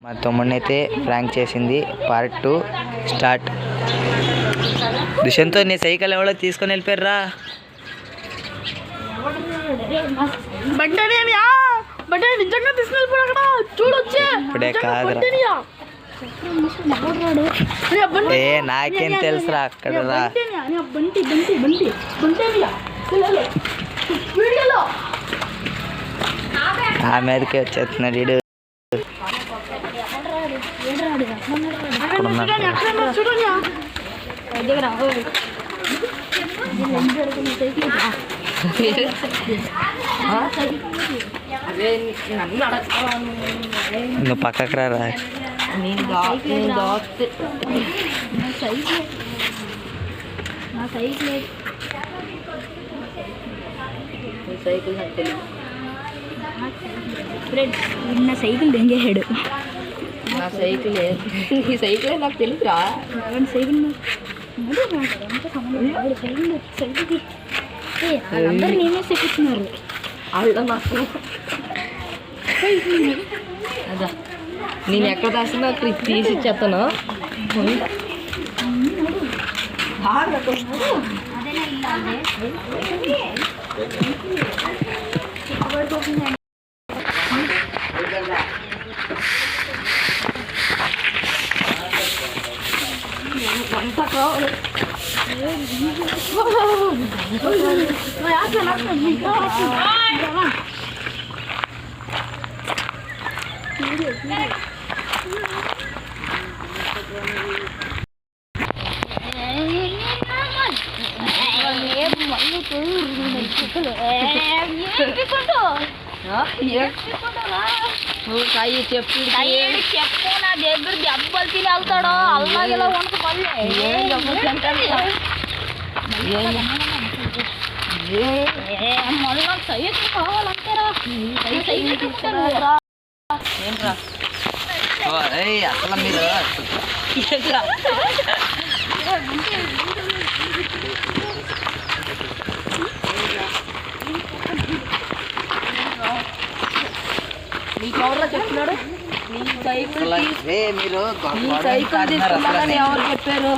మా తమ్ముడిని అయితే ప్రాంక్ చేసింది పార్ట్ 2 స్టార్ట్. దుష్యంతో నీ సైకిల్ ఎవడో తీసుకొని వెళ్ళిపోయారా? ఇప్పుడే కాదురా, ఏ నాకేం తెలుసురా అక్కడ రా. ఆ మీదకే వచ్చేస్తున్నాడు వీడు. నువ్వు పక్కకు రా. నా సైకిల్ దెంగేసాడు. నా సైకిలే, ఈ సైకిలే నాకు తెలుసురా. సైకిల్ అందరు నేనే చెప్పుతున్నారు. అలా నాకు అదా నేను ఎక్కడ దాచినా అక్కడ తీసి ఇచ్చేస్తాను. చెప్పు నా దగ్గర దెబ్బలు తిని వెళ్తాడు. అలాగేలా ఉండదు మళ్ళీ నాకు సైకిల్ కావాలంటారా? ఏంట్రా అసలు మీరు నీకు ఎవరో చెప్తున్నాడు? నీ సైకిల్ మీరు సైకిల్ తీసుకున్నారని ఎవరు చెప్పారు?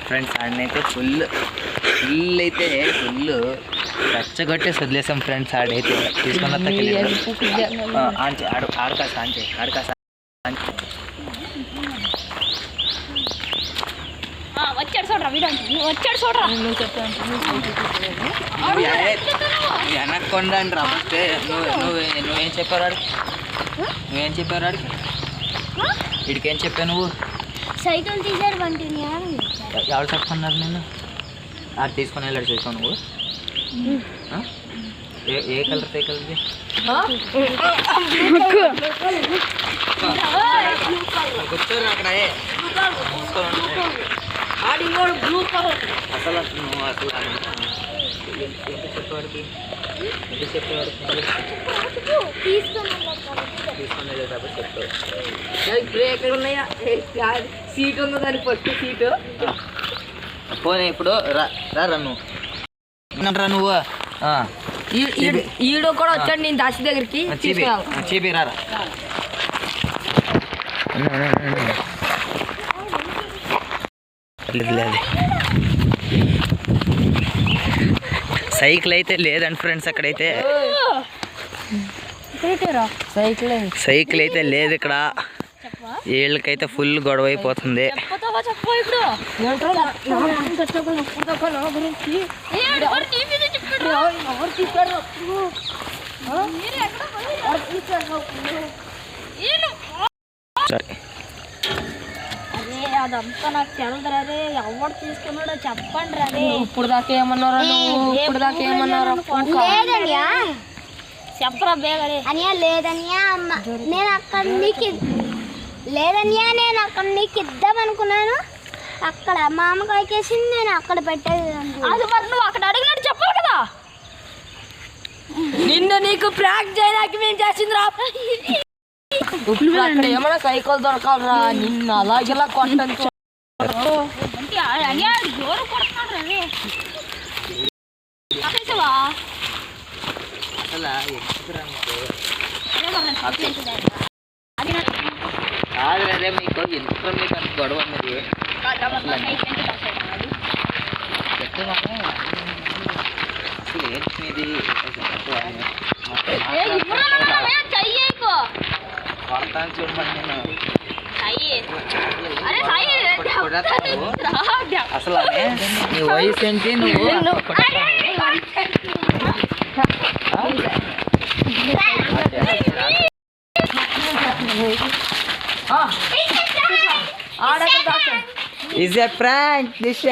ఫ్రెండ్స్ ఆడనైతే ఫుల్ అయితే ఫుల్ రచ్చగొట్టేసి వదిలేసాం ఫ్రెండ్స్. ఆడైతే తీసుకున్న ఆడకాస వచ్చాడు చూడరా, వచ్చాడు చూడరా. వెనక్కుండా రా. నువ్వేం చెప్పారు ఆడికి? వీడికేం చెప్పావు నువ్వు? సైకిల్ తీసాడు వంటిని. ఎవరు చెప్పుకున్నారు నేను? ఆడు తీసుకొని వెళ్ళాడు చూసావు నువ్వు? ఏ కలర్ సైకిల్ది? కూర్చోరు అక్కడ. అసలు నువ్వు అసలు ఎంత చెప్పేవాడికి తీసుకొని వెళ్ళేటప్పుడు చెప్తావు. బ్రేక్ ఉన్నాయా? సీట్ ఉందా? దాని ఫస్ట్ సీటు పోనీ ఇప్పుడు నువ్వు ఈడో కూడా వచ్చాడు. నేను దాసి దగ్గరికి చీపి రారా. సైకిల్ అయితే లేదండి ఫ్రెండ్స్. అక్కడైతే సైకిల్ అయితే లేదు ఇక్కడ. వీళ్ళకైతే ఫుల్ గొడవ అయిపోతుంది. అదంతా నాకు తెలదరా. అదే ఎవరు తీసుకున్నాడో చెప్పండి రా. ఇప్పుడు దాకా ఏమన్నారా? ఇప్పుడు దాకా ఏమన్నారా? చెప్పరా బేగరే. అనియా లేదనియా అమ్మ, నేను అక్కడ నీకు లేదనియా, నేను అక్కడ నీకు ఇద్దాం అనుకున్నాను. అక్కడ మా అమ్మకాయకి వేసింది, నేను అక్కడ పెట్టేది. అది మరి నువ్వు అక్కడ అడిగినట్టు చెప్పావు కదా. నిన్న నీకు ప్రాంక్ చేయడానికి మేము చేసిందిరా. అక్కడ ఏమైనా సైకిల్ దొరకాలరా? నిన్న అలాగేలా కొట్టండి. అసలు ఎందుకురా కాదు అదే మీకు ఎందుకు మీకు అంత గొడవ ఉన్నది అసలు ఏంటి మీది కొడతాను చూడమని నేను అసలు నీ వయసు ఏంటి నువ్వు Is a prank, this